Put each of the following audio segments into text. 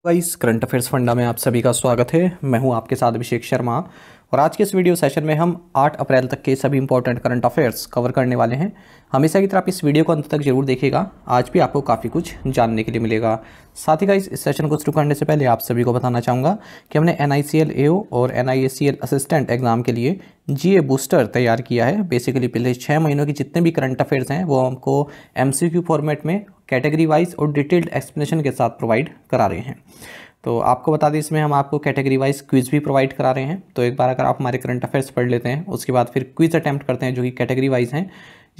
Guys, current affairs funda में आप सभी का स्वागत है। मैं हूं आपके साथ अभिषेक शर्मा और आज के इस वीडियो सेशन में हम 8 अप्रैल तक के सभी इंपॉर्टेंट करंट अफेयर्स कवर करने वाले हैं। हमेशा की तरह आप इस वीडियो को अंत तक जरूर देखिएगा, आज भी आपको काफ़ी कुछ जानने के लिए मिलेगा। साथ ही गाइस, इस सेशन को शुरू करने से पहले आप सभी को बताना चाहूँगा कि हमने NICL AO और NISCL असिस्टेंट एग्जाम के लिए GA बूस्टर तैयार किया है। बेसिकली पिछले 6 महीनों की जितने भी करंट अफेयर्स हैं वो हमको MCQ फॉर्मेट में कैटेगरी वाइज और डिटेल्ड एक्सप्लेनेशन के साथ प्रोवाइड करा रहे हैं। तो आपको बता दें, इसमें हम आपको कैटेगरी वाइज क्विज भी प्रोवाइड करा रहे हैं। तो एक बार अगर आप हमारे करंट अफेयर्स पढ़ लेते हैं, उसके बाद फिर क्विज अटैम्प्ट करते हैं जो कि कैटेगरी वाइज हैं,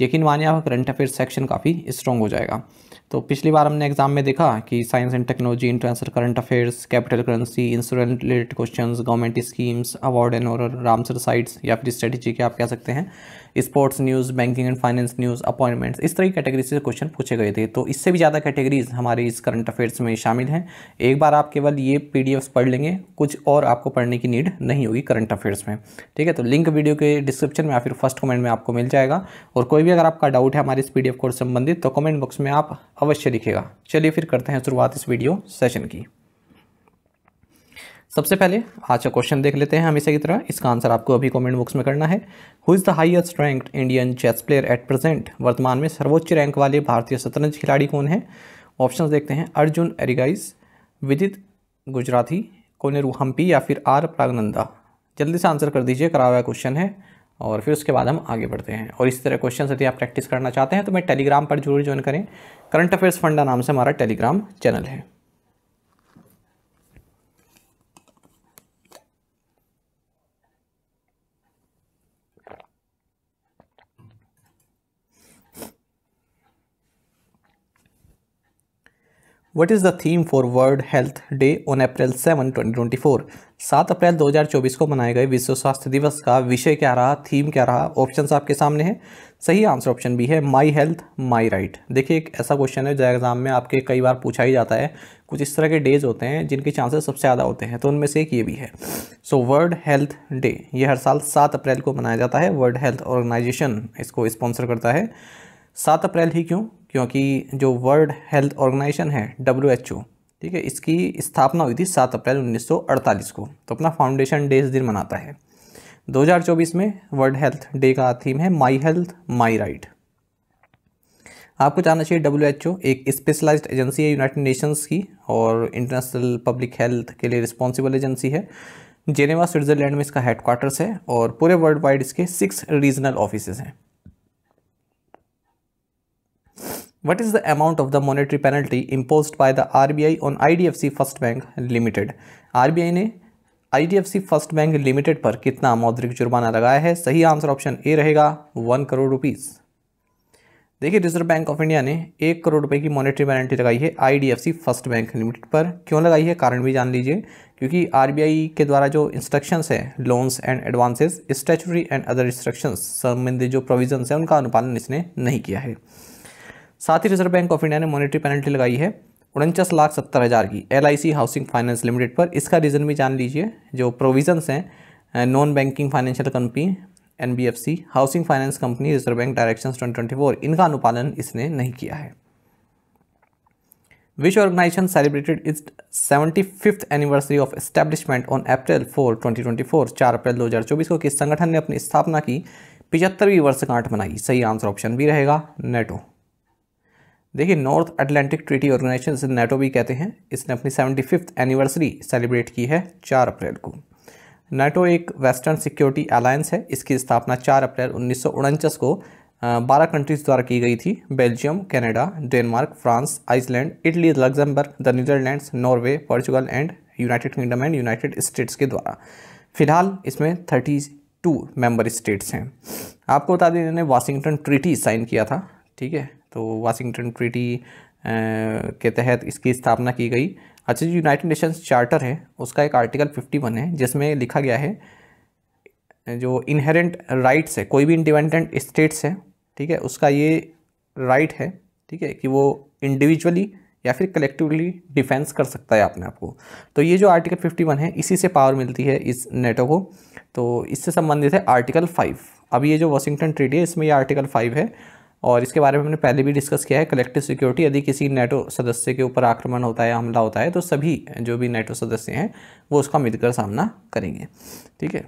यकीन मानिए आपका करंट अफेयर्स सेक्शन काफ़ी स्ट्रॉन्ग हो जाएगा। तो पिछली बार हमने एग्जाम में देखा कि science and technology, international current affairs, capital currency, insurance related questions, government schemes, award and और रामसर साइट्स या फिर स्ट्रेटेजी के आप कह सकते हैं, sports news, banking and finance news, appointments, इस तरह की कैटेगरी से क्वेश्चन पूछे गए थे। तो इससे भी ज़्यादा कैटेगरीज हमारे इस करंट अफेयर्स में शामिल हैं। एक बार आप केवल ये PDFs पढ़ लेंगे, कुछ और आपको पढ़ने की नीड नहीं होगी करंट अफेयर्स में। ठीक है, तो लिंक वीडियो के डिस्क्रिप्शन में या फिर फर्स्ट कमेंट में आपको मिल जाएगा। और कोई भी अगर आपका डाउट है हमारे इस PDF कोर्स से संबंधित तो कमेंट बॉक्स में आप अवश्य लिखिएगा। चलिए फिर करते हैं शुरुआत इस वीडियो सेशन की। सबसे पहले आज का क्वेश्चन देख लेते हैं हमेशा की तरह। इसका आंसर आपको अभी कमेंट बॉक्स में करना है। Who is the highest ranked Indian chess player at present? वर्तमान में सर्वोच्च रैंक वाले भारतीय शतरंज खिलाड़ी कौन है? ऑप्शंस देखते हैं। अर्जुन एरिगाइस, विदित गुजराती, कोनेरू हम्पी या फिर R प्रागनंदा। जल्दी से आंसर कर दीजिए, करा हुआ क्वेश्चन है और फिर उसके बाद हम आगे बढ़ते हैं। और इस तरह क्वेश्चन यदि आप प्रैक्टिस करना चाहते हैं तो मैं टेलीग्राम पर जरूर ज्वाइन करें। करंट अफेयर्स फंडा नाम से हमारा टेलीग्राम चैनल है। What is the theme for World Health Day on April 7, 2024? 7 अप्रैल 2024 को मनाए गए विश्व स्वास्थ्य दिवस का विषय क्या रहा, थीम क्या रहा? ऑप्शंस आपके सामने हैं। सही आंसर ऑप्शन बी है, माई हेल्थ माई राइट। देखिए, एक ऐसा क्वेश्चन है जो एग्जाम में आपके कई बार पूछा ही जाता है। कुछ इस तरह के डेज होते हैं जिनके चांसेस सबसे ज़्यादा होते हैं, तो उनमें से एक ये भी है। सो वर्ल्ड हेल्थ डे ये हर साल 7 अप्रैल को मनाया जाता है। वर्ल्ड हेल्थ ऑर्गेनाइजेशन इसको स्पॉन्सर करता है। 7 अप्रैल ही क्यों? क्योंकि जो वर्ल्ड हेल्थ ऑर्गेनाइजेशन है WHO, ठीक है, इसकी स्थापना हुई थी 7 अप्रैल 1948 को। तो अपना फाउंडेशन डे इस दिन मनाता है। 2024 में वर्ल्ड हेल्थ डे का थीम है माई हेल्थ माई राइट। आपको जानना चाहिए WHO एक स्पेशलाइज्ड एजेंसी है यूनाइटेड नेशंस की और इंटरनेशनल पब्लिक हेल्थ के लिए रिस्पॉन्सिबल एजेंसी है। जेनेवा स्विट्जरलैंड में इसका हेडक्वार्टर्स है और पूरे वर्ल्ड वाइड इसके 6 रीजनल ऑफिसेज हैं। What is the amount of the monetary penalty imposed by the RBI on IDFC First Bank Limited? RBI ने IDFC फर्स्ट बैंक लिमिटेड पर कितना मौद्रिक जुर्माना लगाया है? सही आंसर ऑप्शन ए रहेगा, 1 करोड़ रुपीस। देखिए, रिजर्व बैंक ऑफ इंडिया ने 1 करोड़ रुपए की मॉनेटरी पेनल्टी लगाई है IDFC फर्स्ट बैंक लिमिटेड पर। क्यों लगाई है, कारण भी जान लीजिए। क्योंकि RBI के द्वारा जो इंस्ट्रक्शंस है, loans and advances, statutory and other instructions संबंधित जो प्रोविजंस है उनका अनुपालन इसने नहीं किया है। साथ ही रिजर्व बैंक ऑफ इंडिया ने मॉनेटरी पेनल्टी लगाई है 49,70,000 की LIC हाउसिंग फाइनेंस लिमिटेड पर। इसका रीज़न भी जान लीजिए। जो प्रोविजंस हैं, non banking financial company NBFC, housing finance company, reserve bank directions 2024, इनका अनुपालन इसने नहीं किया है। Which organisation celebrated its 75th anniversary of establishment on April 4, 2024? 4 अप्रैल 2024 को किस संगठन ने अपनी स्थापना की 75वीं वर्षगांठ मनाई? सही आंसर ऑप्शन बी रहेगा, NATO। देखिए, नॉर्थ अटलांटिक ट्रीटी ऑर्गेनाइजेशन, इसे NATO भी कहते हैं, इसने अपनी 75th एनिवर्सरी सेलिब्रेट की है 4 अप्रैल को। NATO एक वेस्टर्न सिक्योरिटी अलायंस है। इसकी स्थापना 4 अप्रैल 1949 को 12 कंट्रीज द्वारा की गई थी। Belgium, Canada, Denmark, France, Iceland, Italy, Luxembourg, the Netherlands, Norway, Portugal and United Kingdom and United States के द्वारा। फिलहाल इसमें 32 मेंबर स्टेट्स हैं। आपको बता दें, इन्होंने वाशिंगटन ट्रीटी साइन किया था। ठीक है, तो वाशिंगटन ट्रीटी के तहत इसकी स्थापना की गई। अच्छा, जो यूनाइटेड नेशंस चार्टर है उसका एक आर्टिकल 51 है जिसमें लिखा गया है जो इनहेरेंट राइट्स है, कोई भी इंडिपेंडेंट स्टेट्स है, ठीक है, उसका ये राइट है, ठीक है, कि वो इंडिविजुअली या फिर कलेक्टिवली डिफेंस कर सकता है अपने आप को। तो ये जो आर्टिकल 51 है इसी से पावर मिलती है इस NATO को। तो इससे संबंधित है आर्टिकल 5। अब ये जो वाशिंगटन ट्रीटी है इसमें ये आर्टिकल 5 है और इसके बारे में हमने पहले भी डिस्कस किया है। कलेक्टिव सिक्योरिटी, यदि किसी नेटो सदस्य के ऊपर आक्रमण होता है, हमला होता है, तो सभी जो भी नेटो सदस्य हैं वो उसका मिलकर सामना करेंगे। ठीक है,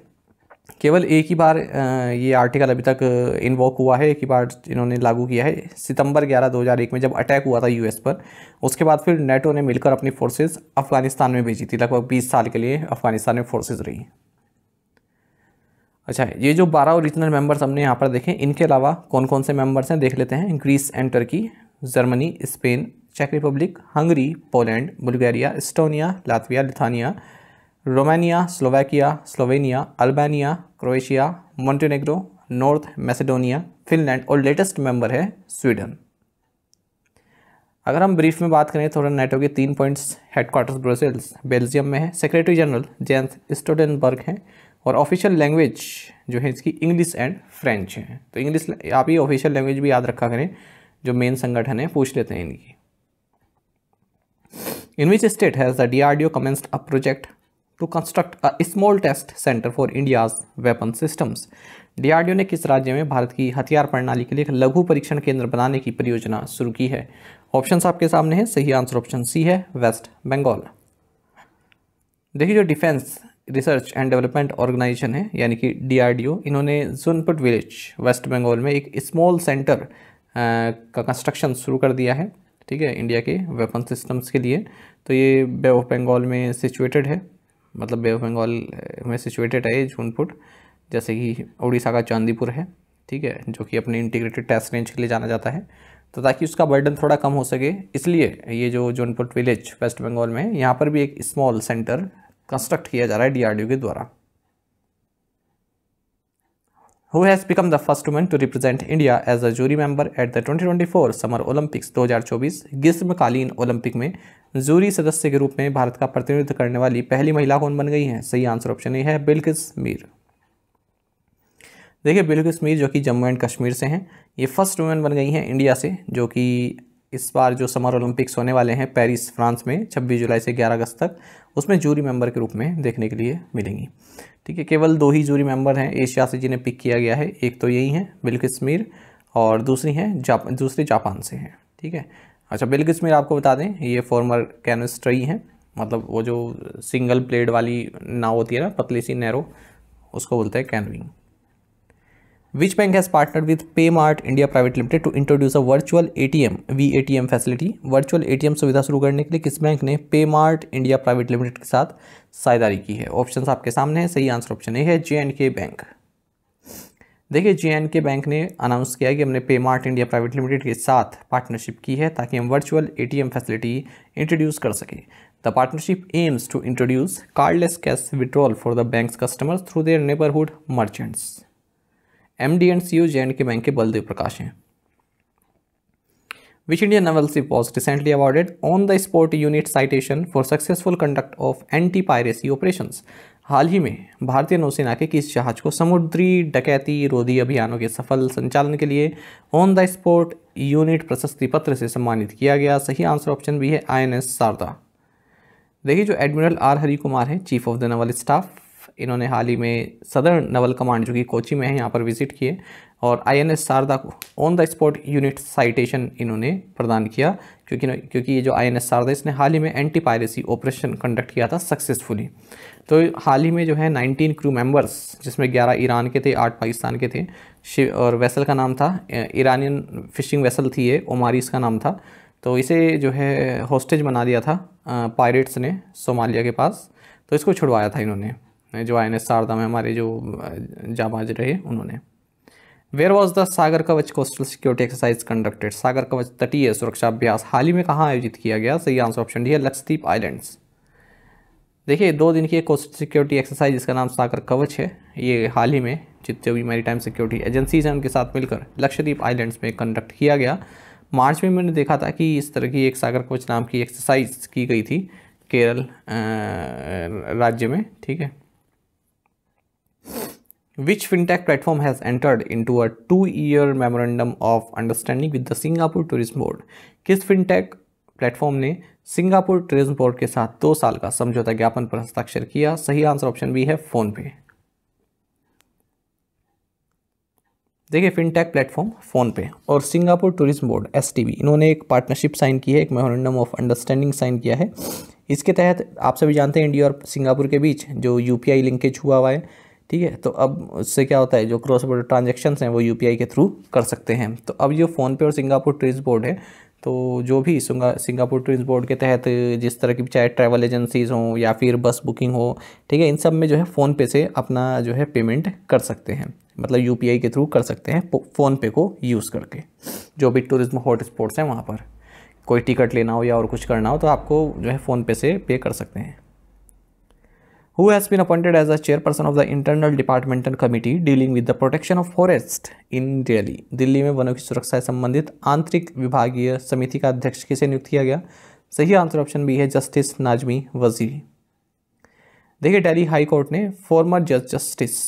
केवल एक ही बार ये आर्टिकल अभी तक इन्वोक हुआ है, एक ही बार इन्होंने लागू किया है, सितंबर 11 2001 में जब अटैक हुआ था यूएस पर। उसके बाद फिर नेटो ने मिलकर अपनी फोर्सेस अफगानिस्तान में भेजी थी, लगभग 20 साल के लिए अफगानिस्तान में फोर्सेज रही। अच्छा, ये जो 12 ओरिजिनल मेंबर्स हमने यहाँ पर देखे, इनके अलावा कौन कौन से मेंबर्स हैं देख लेते हैं। Greece and Turkey, Germany, Spain, चेक Republic, Hungary, Poland, Bulgaria, Estonia, Latvia, Lithuania, Romania, Slovakia, Slovenia, Albania, Croatia, Montenegro, North Macedonia, Finland और लेटेस्ट मेंबर है स्वीडन। अगर हम ब्रीफ में बात करें थोड़ा नेटो के 3 पॉइंट्स, हेडक्वार्टर्स ब्रुसेल्स बेल्जियम में है, सेक्रेटरी जनरल जेंस स्टोल्टेनबर्ग हैं, और ऑफिशियल लैंग्वेज जो है इसकी इंग्लिश एंड फ्रेंच है। तो इंग्लिश आप ये ऑफिशियल लैंग्वेज भी याद रखा करें, जो मेन संगठन है पूछ लेते हैं इनकी। In which state has the DRDO commenced a project to construct a small test center for India's weapon systems? DRDO ने किस राज्य में भारत की हथियार प्रणाली के लिए एक लघु परीक्षण केंद्र बनाने की परियोजना शुरू की है? ऑप्शंस आपके सामने है, सही आंसर ऑप्शन सी है, वेस्ट बंगाल। देखिए, जो defence research and development organisation है यानी कि DRDO, इन्होंने जोनपुट विलेज वेस्ट बंगाल में एक स्मॉल सेंटर का कंस्ट्रक्शन शुरू कर दिया है। ठीक है, इंडिया के वेपन सिस्टम्स के लिए। तो ये बे ऑफ बंगाल में सिचुएटेड है, मतलब बे ऑफ बंगाल में सिचुएटेड है ये जोनपुट, जैसे कि उड़ीसा का चांदीपुर है। ठीक है, जो कि अपने इंटीग्रेटेड टेस्ट रेंज के लिए जाना जाता है। तो ताकि उसका बर्डन थोड़ा कम हो सके, इसलिए ये जो जोनपुट विलेज वेस्ट बंगाल में है, यहाँ पर भी एक स्मॉल सेंटर कंस्ट्रक्ट किया जा रहा है DRDO के द्वारा। Who has become the first woman to represent India as a jury member at the 2024 Summer Olympics 2024 ग्रीष्मकालीन ओलंपिक में जूरी सदस्य के रूप में भारत का प्रतिनिधित्व करने वाली पहली महिला कौन बन गई है? सही आंसर ऑप्शन ए है, बिल्किस मीर। देखिए, बिल्किस मीर जो कि जम्मू एंड कश्मीर से हैं, ये फर्स्ट वुमेन बन गई हैं इंडिया से, जो कि इस बार जो समर ओलंपिक्स होने वाले हैं पेरिस फ्रांस में 26 जुलाई से 11 अगस्त तक, उसमें जूरी मेंबर के रूप में देखने के लिए मिलेंगी। ठीक है, केवल 2 ही जूरी मेंबर हैं एशिया से जिन्हें पिक किया गया है, एक तो यही है बिल्किस मीर और दूसरी जापान से हैं। ठीक है, अच्छा, बिल्किस मीर आपको बता दें ये फॉर्मर कैनोइस्ट हैं, मतलब वो जो सिंगल प्लेड वाली नाव होती है ना, पतली सी नैरो, उसको बोलते हैं canoeing. Which bank has partnered with PayMart India Private Limited to introduce a virtual ATM VATM facility? Virtual ATM सुविधा शुरू करने के लिए किस बैंक ने PayMart India Private Limited के साथ साझेदारी की है? ऑप्शंस आपके सामने है, सही आंसर ऑप्शन ए है, J&K बैंक। देखिए, J&K बैंक ने अनाउंस किया कि हमने PayMart India Private Limited के साथ पार्टनरशिप की है ताकि हम वर्चुअल ATM फैसिलिटी इंट्रोड्यूस कर सकें। The partnership aims to introduce cardless cash withdrawal for the bank's customers through their neighbourhood merchants. MD and CEO J&K bank के बलदेव प्रकाश हैं। Which Indian naval ship was recently awarded on the spot unit citation for successful conduct of anti-piracy operations? हाल ही में भारतीय नौसेना के किस जहाज को समुद्री डकैती रोधी अभियानों के सफल संचालन के लिए ऑन द स्पॉट यूनिट प्रशस्ति पत्र से सम्मानित किया गया? सही आंसर ऑप्शन भी है, INS शारदा। देखिए, जो एडमिरल R हरि कुमार है, chief of the Naval staff, इन्होंने हाल ही में सदर्न नवल कमांड जो कि कोची में है यहाँ पर विजिट किए और INS शारदा को on the spot unit citation इन्होंने प्रदान किया, क्योंकि ये जो INS शारदा इसने हाल ही में एंटी पायरेसी ऑपरेशन कंडक्ट किया था सक्सेसफुली। तो हाल ही में जो है 19 क्रू मेंबर्स, जिसमें 11 ईरान के थे, 8 पाकिस्तान के थे, और वेसल का नाम था ईरानियन फिशिंग वेसल थी ये, ओमारी इसका नाम था। तो इसे जो है हॉस्टेज बना दिया था पायरेट्स ने सोमालिया के पास, तो इसको छुड़वाया था इन्होंने, जो INS शारदा में हमारे जो जाबाज रहे उन्होंने। वेयर वॉज द सागर कवच कोस्टल सिक्योरिटी एक्सरसाइज कंडक्टेड? सागर कवच तटीय सुरक्षा अभ्यास हाल ही में कहाँ आयोजित किया गया? सही आंसर ऑप्शन डी है, लक्षद्वीप आइलैंड्स। देखिए, 2 दिन की कोस्टल सिक्योरिटी एक्सरसाइज जिसका नाम सागर कवच है, ये हाल ही में जितने भी मैरीटाइम सिक्योरिटी एजेंसीज हैं उनके साथ मिलकर लक्षद्वीप आइलैंड्स में कंडक्ट किया गया। मार्च में मैंने देखा था कि इस तरह की एक सागर कवच नाम की एक्सरसाइज की गई थी केरल राज्य में। ठीक है, Which fintech platform has entered into a 2-year memorandum of understanding with the Singapore Tourism Board? किस फिनटेक प्लेटफॉर्म ने सिंगापुर टूरिज्म बोर्ड के साथ 2 साल का समझौता ज्ञापन पर हस्ताक्षर किया? सही आंसर ऑप्शन बी है, फोन पे। देखिए फिनटेक प्लेटफॉर्म फ़ोनपे और सिंगापुर टूरिज्म बोर्ड STB इन्होंने एक पार्टनरशिप साइन की है, एक मेमोरेंडम ऑफ अंडरस्टैंडिंग साइन किया है। इसके तहत आप सभी जानते हैं इंडिया और सिंगापुर के बीच जो UPI लिंकेज हुआ है, ठीक है। तो अब उससे क्या होता है, जो क्रॉस बॉर्डर ट्रांजेक्शन्स हैं वो UPI के थ्रू कर सकते हैं। तो अब जो फ़ोनपे और सिंगापुर टूरिज्म बोर्ड है, तो जो भी सिंगापुर टूरिज्म बोर्ड के तहत जिस तरह की चाहे ट्रैवल एजेंसीज़ हों या फिर बस बुकिंग हो, ठीक है, इन सब में जो है फ़ोनपे से अपना जो है पेमेंट कर सकते हैं, मतलब UPI के थ्रू कर सकते हैं फ़ोनपे को यूज़ करके। जो भी टूरिज्म हॉट स्पॉट्स हैं वहाँ पर कोई टिकट लेना हो या और कुछ करना हो तो आपको जो है फ़ोनपे से पे कर सकते हैं। Who has been appointed as a chairperson of the Internal Departmental Committee dealing with the protection of forest in Delhi? Delhi में वनों की सुरक्षा से संबंधित आंतरिक विभागीय समिति का अध्यक्ष किसे नियुक्त किया गया? सही आंसर ऑप्शन बी है जस्टिस नाजमी वजीरी। देखिए दिल्ली हाई कोर्ट ने फॉर्मर जस्टिस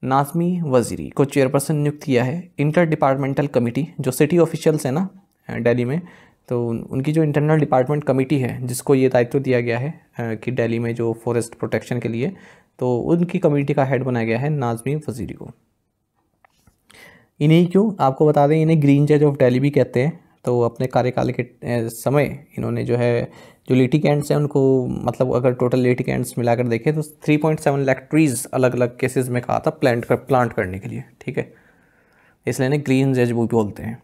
नाजमी वजीरी को चेयरपर्सन नियुक्त किया है। इंटर डिपार्टमेंटल कमेटी जो सिटी ऑफिशियल्स है ना दिल्ली में, तो उनकी जो इंटरनल डिपार्टमेंट कमेटी है जिसको ये दायित्व दिया गया है कि दिल्ली में जो फॉरेस्ट प्रोटेक्शन के लिए, तो उनकी कमेटी का हेड बनाया गया है नाजमी वजीरी को। इन्हीं क्यों आपको बता दें, इन्हें ग्रीन जज ऑफ दिल्ली भी कहते हैं। तो अपने कार्यकाल के समय इन्होंने जो है जो लिटिगेंट्स हैं उनको, मतलब अगर टोटल लिटिगेंट्स मिलाकर देखें तो 3.7 लाख ट्रीज़ अलग अलग केसेस में कहा था प्लांट करने के लिए, ठीक है, इसलिए इन्हें ग्रीन जज वो बोलते हैं।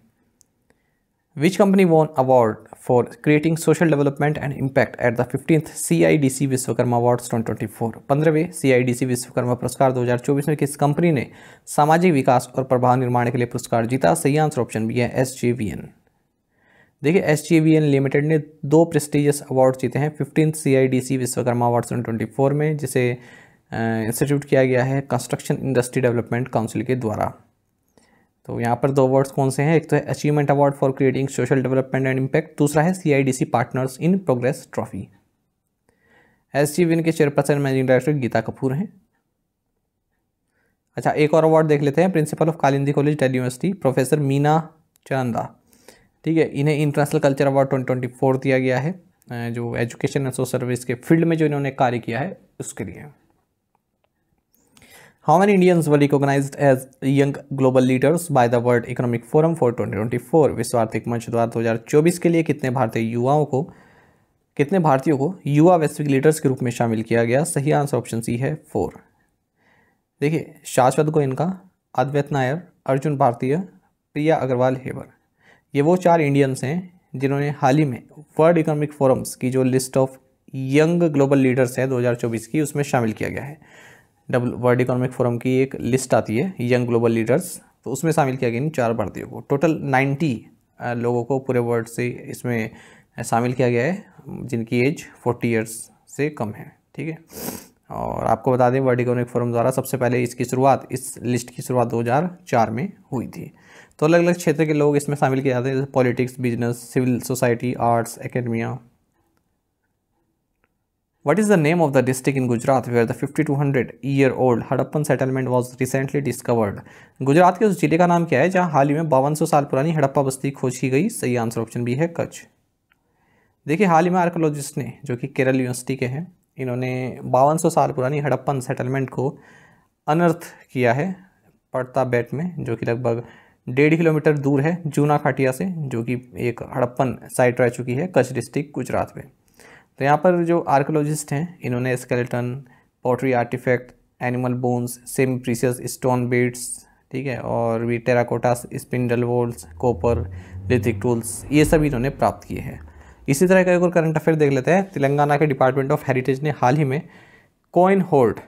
Which company won award for creating social development and impact at the 15th CIDC Vishwakarma awards 2024? 15वें CIDC Vishwakarma पुरस्कार 2024 में किस कंपनी ने सामाजिक विकास और प्रभाव निर्माण के लिए पुरस्कार जीता? सही आंसर ऑप्शन बी है SJVN। देखिए SJVN लिमिटेड ने 2 प्रेस्टिजियस अवार्ड जीते हैं 15th CIDC विश्वकर्मा अवार्ड्स 2024 में, जिसे इंस्टीट्यूट किया गया है कंस्ट्रक्शन इंडस्ट्री डेवलपमेंट काउंसिल के द्वारा। तो यहाँ पर 2 अवार्ड्स कौन से हैं? एक तो है achievement award for creating social development and impact, दूसरा है CIDC partners in progress trophy. SJVN के chairperson managing director Geeta Kapoor हैं। अच्छा, एक और अवार्ड देख लेते हैं। Principal of Kalindi college Delhi university professor Meena Chanda, ठीक है, इन्हें इंटरनेशनल कल्चर अवार्ड 2024 दिया गया है, जो एजुकेशन एंड सोशल सर्विस के फील्ड में जो इन्होंने कार्य किया है उसके लिए। How many Indians were recognized as young global leaders by the World Economic Forum for 2024? विश्व आर्थिक मंच द्वारा 2024 के लिए कितने भारतीयों को युवा वैश्विक लीडर्स के रूप में शामिल किया गया? सही आंसर ऑप्शन सी है 4। देखिए शाश्वत गोयनका, अद्वैत नायर, अर्जुन भारतीय, प्रिया अग्रवाल हेबर, ये वो 4 इंडियंस हैं जिन्होंने हाल ही में वर्ल्ड इकोनॉमिक फोरम्स की जो list of young global leaders है 2024 की, उसमें शामिल किया गया है। वर्ल्ड इकोनॉमिक फोरम की एक लिस्ट आती है यंग ग्लोबल लीडर्स, तो उसमें शामिल किया गया इन 4 भारतीयों को। टोटल 90 लोगों को पूरे वर्ल्ड से इसमें शामिल किया गया है जिनकी एज 40 ईयर्स से कम है, ठीक है। और आपको बता दें वर्ल्ड इकोनॉमिक फोरम द्वारा सबसे पहले इस लिस्ट की शुरुआत 2004 में हुई थी। तो अलग अलग क्षेत्र के लोग इसमें शामिल किए जाते हैं, जैसे politics, business, civil society, arts, academia. What is the name of the district in Gujarat where the 5200-year-old Hadappan settlement was recently discovered? Gujarat के उस जिले का नाम क्या है जहां हाल ही में 5200 साल पुरानी हड़प्पा बस्ती खोज की गई? सही आंसर ऑप्शन बी है कच्छ। देखिए हाल ही में आर्कोलॉजिस्ट ने, जो कि केरल यूनिवर्सिटी के हैं, इन्होंने 5200 साल पुरानी हड़प्पन सेटलमेंट को अनर्थ किया है पड़ता बेट में, जो कि लगभग 1.5 किलोमीटर दूर है जूना खाटिया से, जो कि एक हड़प्पन साइट रह चुकी है कच्छ डिस्ट्रिक्ट गुजरात में। तो यहाँ पर जो आर्कोलॉजिस्ट हैं इन्होंने skeleton, pottery artifact, animal bones, semi precious stone beads, ठीक है, और भी terracotta, spindle whorls, copper, lithic tools, ये सब इन्होंने प्राप्त किए हैं। इसी तरह का एक और करंट अफेयर देख लेते हैं। तेलंगाना के डिपार्टमेंट ऑफ हेरिटेज ने हाल ही में कॉइन होर्ड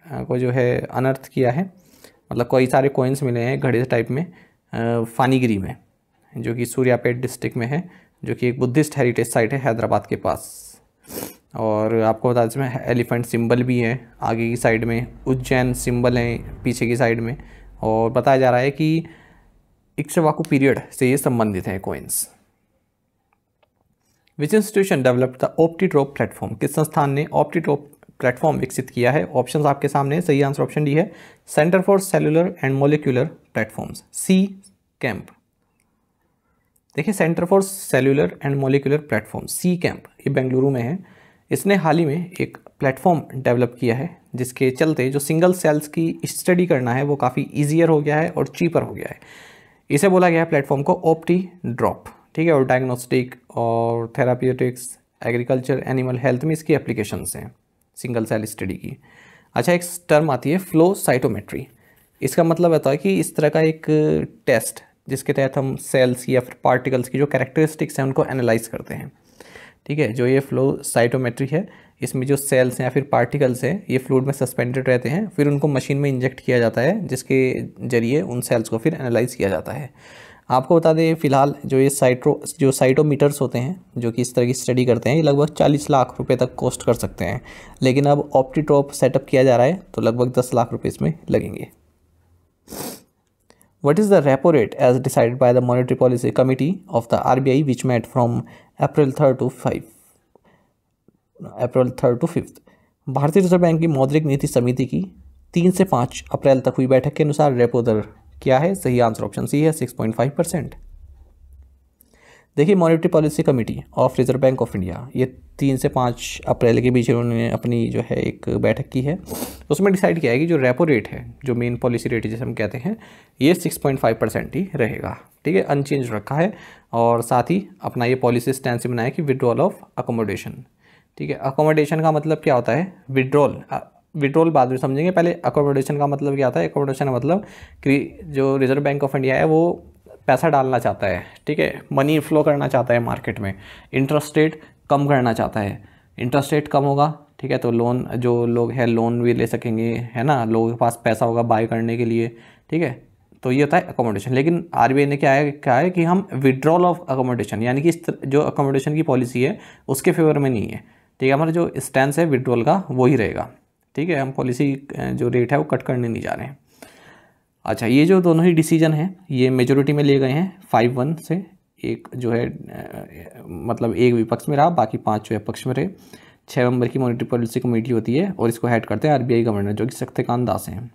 को जो है अनर्थ किया है, मतलब कई सारे कॉइन्स मिले हैं घड़े टाइप में फानीगिरी में, जो कि सूर्यापेट डिस्ट्रिक्ट में है, जो कि एक बुद्धिस्ट हेरिटेज साइट है हैदराबाद के पास। और आपको बता दें इसमें एलिफेंट सिंबल भी है आगे की साइड में, उज्जैन सिंबल है पीछे की साइड में, और बताया जा रहा है कि इक्ष्वाकु पीरियड से ये संबंधित है coins. Which institution developed the optitrope platform? किस संस्थान ने ऑप्टीट्रोप प्लेटफॉर्म विकसित किया है? ऑप्शंस आपके सामने, सही आंसर ऑप्शन डी है centre for cellular and molecular platforms, C CAMP. देखिए centre for cellular and molecular platform, C CAMP, ये बेंगलुरु में है। इसने हाल ही में एक प्लेटफॉर्म डेवलप किया है जिसके चलते जो सिंगल सेल्स की स्टडी करना है वो काफ़ी ईजियर हो गया है और चीपर हो गया है। इसे बोला गया है प्लेटफॉर्म को ऑप्टी ड्रॉप, ठीक है। और डायग्नोस्टिक और थेराप्यूटिक्स, एग्रीकल्चर, एनिमल हेल्थ में इसकी एप्लीकेशंस हैं सिंगल सेल स्टडी की। अच्छा, एक टर्म आती है फ्लो साइटोमेट्री। इसका मतलब होता है कि इस तरह का एक टेस्ट जिसके तहत हम सेल्स या फिर पार्टिकल्स की जो कैरेक्टरिस्टिक्स हैं उनको एनालाइज करते हैं, ठीक है। जो ये फ्लो साइटोमेट्री है, इसमें जो सेल्स हैं या फिर पार्टिकल्स हैं ये फ्लूइड में सस्पेंडेड रहते हैं, फिर उनको मशीन में इंजेक्ट किया जाता है जिसके जरिए उन सेल्स को फिर एनालाइज किया जाता है। आपको बता दें फिलहाल जो ये साइटोमीटर्स होते हैं जो कि इस तरह की स्टडी करते हैं, ये लगभग 40 लाख रुपए तक कॉस्ट कर सकते हैं, लेकिन अब ऑप्टीट्रॉप सेटअप किया जा रहा है तो लगभग 10 लाख रुपये इसमें लगेंगे। What is the repo rate as decided by the Monetary Policy Committee of the RBI which met from April 3rd to 5th? भारतीय रिजर्व बैंक की मौद्रिक नीति समिति की 3 से 5 अप्रैल तक हुई बैठक के अनुसार रेपो दर क्या है? सही आंसर ऑप्शन सी है, 6.5%। देखिए, monetary policy committee of reserve bank of India ये 3 से 5 अप्रैल के बीच उन्होंने अपनी जो है एक बैठक की है, उसमें डिसाइड किया है कि जो रेपो रेट है, जो मेन पॉलिसी रेट जिसे हम कहते हैं, ये 6.5% ही रहेगा, ठीक है, अनचेंज रखा है। और साथ ही अपना ये पॉलिसी स्टैंड से बनाया कि विड्रॉल ऑफ अकोमोडेशन, ठीक है। अकोमोडेशन का मतलब क्या होता है? विड्रॉल बाद में समझेंगे, पहले अकोमोडेशन का मतलब क्या होता है? अकोमोडेशन का मतलब कि जो रिजर्व बैंक ऑफ इंडिया है वो पैसा डालना चाहता है, ठीक है, मनी फ्लो करना चाहता है मार्केट में, इंटरेस्ट रेट कम करना चाहता है। इंटरेस्ट रेट कम होगा, ठीक है, तो लोन जो लोग हैं लोन भी ले सकेंगे, है ना, लोगों के पास पैसा होगा बाय करने के लिए, ठीक है। तो ये होता है अकोमोडेशन। लेकिन आरबीआई ने क्या है कि हम विड्रॉल ऑफ अकोमोडेशन, यानी कि जो अकोमोडेशन की पॉलिसी है उसके फेवर में नहीं है, ठीक है, हमारा जो स्टैंस है विड्रॉल का वो ही रहेगा, ठीक है। हम पॉलिसी जो रेट है वो कट करने नहीं जा रहे हैं। अच्छा, ये जो दोनों ही डिसीजन हैं ये मेजोरिटी में लिए गए हैं 5-1 से। एक जो है मतलब एक विपक्ष में रहा, बाकी 5 जो है पक्ष में रहे। 6 मेंबर की मॉनेटरी पॉलिसी कमेटी होती है और इसको हेड करते हैं आरबीआई गवर्नर जो कि शक्तिकांत दास हैं।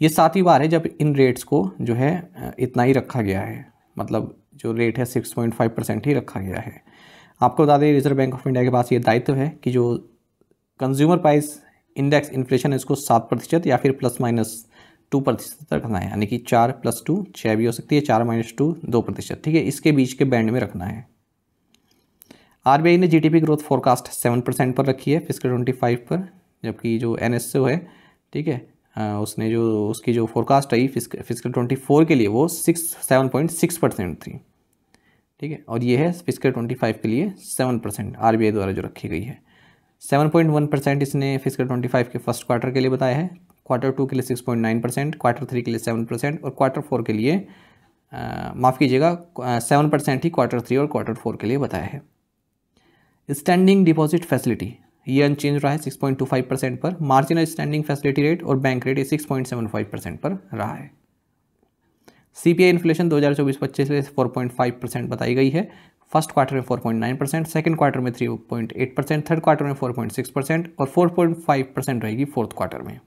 ये 7वीं बार है जब इन रेट्स को जो है इतना ही रखा गया है, मतलब जो रेट है 6.5% ही रखा गया है। आपको बता दें रिजर्व बैंक ऑफ इंडिया के पास ये दायित्व है कि जो कंज्यूमर प्राइस इंडेक्स इन्फ्लेशन है इसको 7% या फिर +-2% रखना है, यानी कि 4 + 2 6 भी हो सकती है, 4 - 2 2%, ठीक है, इसके बीच के बैंड में रखना है। आरबीआई ने जीडीपी ग्रोथ फोरकास्ट 7% पर रखी है फिस्कल 25 पर, जबकि जो एनएसओ है, ठीक है, उसने जो उसकी जो फोरकास्ट आई फिस्कल 24 के लिए वो 7.6% थी, ठीक है, और ये है फिस्कल 25 के लिए 7% आरबीआई द्वारा जो रखी गई है। 7.1% इसने फिस्कल 25 के फर्स्ट क्वार्टर के लिए बताया है, क्वार्टर 2 के लिए 6.9%, क्वार्टर 3 के लिए 7% और क्वार्टर 4 के लिए माफ़ कीजिएगा 7% ही क्वार्टर 3 और क्वार्टर 4 के लिए बताया है। स्टैंडिंग डिपॉजिट फैसिलिटी ये अनचेंज रहा है 6.25% पर। मार्जिनल स्टैंडिंग फैसिलिटी रेट और बैंक रेट 6.75% पर रहा है। सीपीआई इन्फ्लेशन 2024-25 से 4.5% बताई गई है। फर्स्ट क्वार्टर में 4.9%, सेकंड क्वार्टर में 3.8%, थर्ड क्वार्टर में 4.6% और 4.5% रहेगी फोर्थ क्वार्टर में।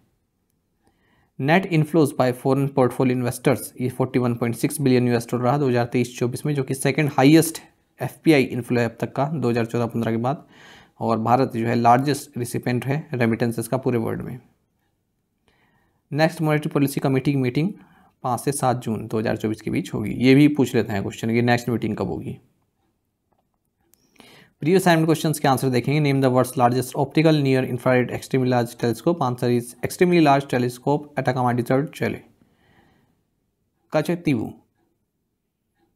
Net inflows bye foreign portfolio investors ये 41.6 बिलियन $, रहा 2023-24 में, जो कि सेकंड हाईएस्ट एफपीआई इन्फ्लो है अब तक का 2014-15 के बाद। और भारत जो है लार्जेस्ट रिसिपेंट है रेमिटेंसेस का पूरे वर्ल्ड में। नेक्स्ट मॉनेटरी पॉलिसी कमेटी की मीटिंग 5 से 7 जून 2024 के बीच होगी। ये भी पूछ लेते हैं क्वेश्चन कि नेक्स्ट मीटिंग कब होगी। प्रीवियस असाइनमेंट क्वेश्चंस के आंसर देखेंगे। Name the world's largest optical near infrared extremely large telescope. Answer is extremely large telescope Atacama Desert, Chile. Katchatiwu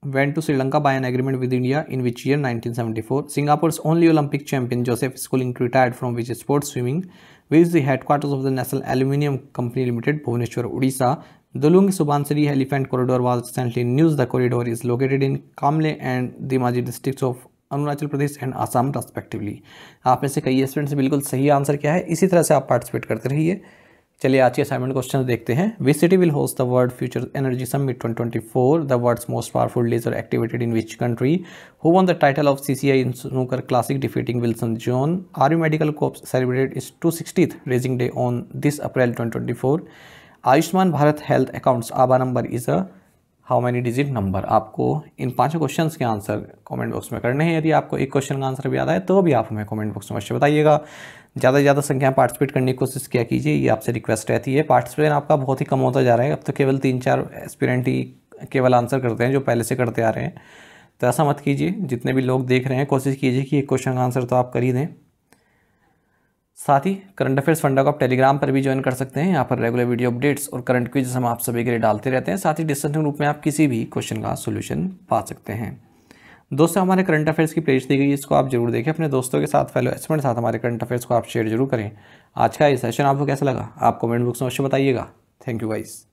went to Sri Lanka by an agreement with India in which year? 1974. Singapore's only Olympic champion Joseph Schooling retired from which sport? Swimming. Which is the headquarters of the National Aluminium Company Limited? Bhubaneswar, Odisha. Dulung Subansiri Elephant Corridor was recently in news. The corridor is located in Kamle and Dhemaji districts of Arunachal Pradesh and Assam respectively. आप में से कई students बिल्कुल सही answer क्या है, इसी तरह से आप पार्टिसिपेट करते रहिए। चलिए आज के असाइनमेंट क्वेश्चन देखते हैं। Which city will host the world future energy summit 2024? The world's most powerful laser activated in which country? Who won the title of CCI in snooker classic defeating Wilson John? Army medical corps celebrated its 260th raising day on this April 2024? Ayushman Bharat health accounts आभा number is a how many digit number. आपको इन 5 questions के answer comment box में करने हैं। यदि आपको एक क्वेश्चन का आंसर भी आता है तो भी आप हमें कमेंट बॉक्स में अवश्य बताइएगा। ज़्यादा से ज़्यादा संख्या में पार्टिसिपेट करने की कोशिश किया कीजिए, ये आपसे रिक्वेस्ट रहती है। पार्टिसिपेट आपका बहुत ही कम होता जा रहा है, अब तो केवल 3-4 एस्पिरेंट ही केवल आंसर करते हैं जो पहले से करते आ रहे हैं। तो ऐसा मत कीजिए, जितने भी लोग देख रहे हैं कोशिश कीजिए कि एक क्वेश्चन का आंसर तो आप कर ही दें। साथ ही करंट अफेयर्स फंडा को आप टेलीग्राम पर भी ज्वाइन कर सकते हैं। यहाँ पर रेगुलर वीडियो अपडेट्स और करंट क्विज हम आप सभी के लिए डालते रहते हैं। साथ ही डिस्कशन ग्रुप में आप किसी भी क्वेश्चन का सोल्यूशन पा सकते हैं। दोस्तों, हमारे करंट अफेयर्स की प्लेलिस्ट दी गई है, इसको आप जरूर देखें। अपने दोस्तों के साथ, फेलो एस्पिरेंट के साथ हमारे करंट अफेयर्स को आप शेयर जरूर करें। आज का ये सेशन आपको कैसा लगा आप कमेंट बॉक्स में अवश्य बताइएगा। Thank you guys.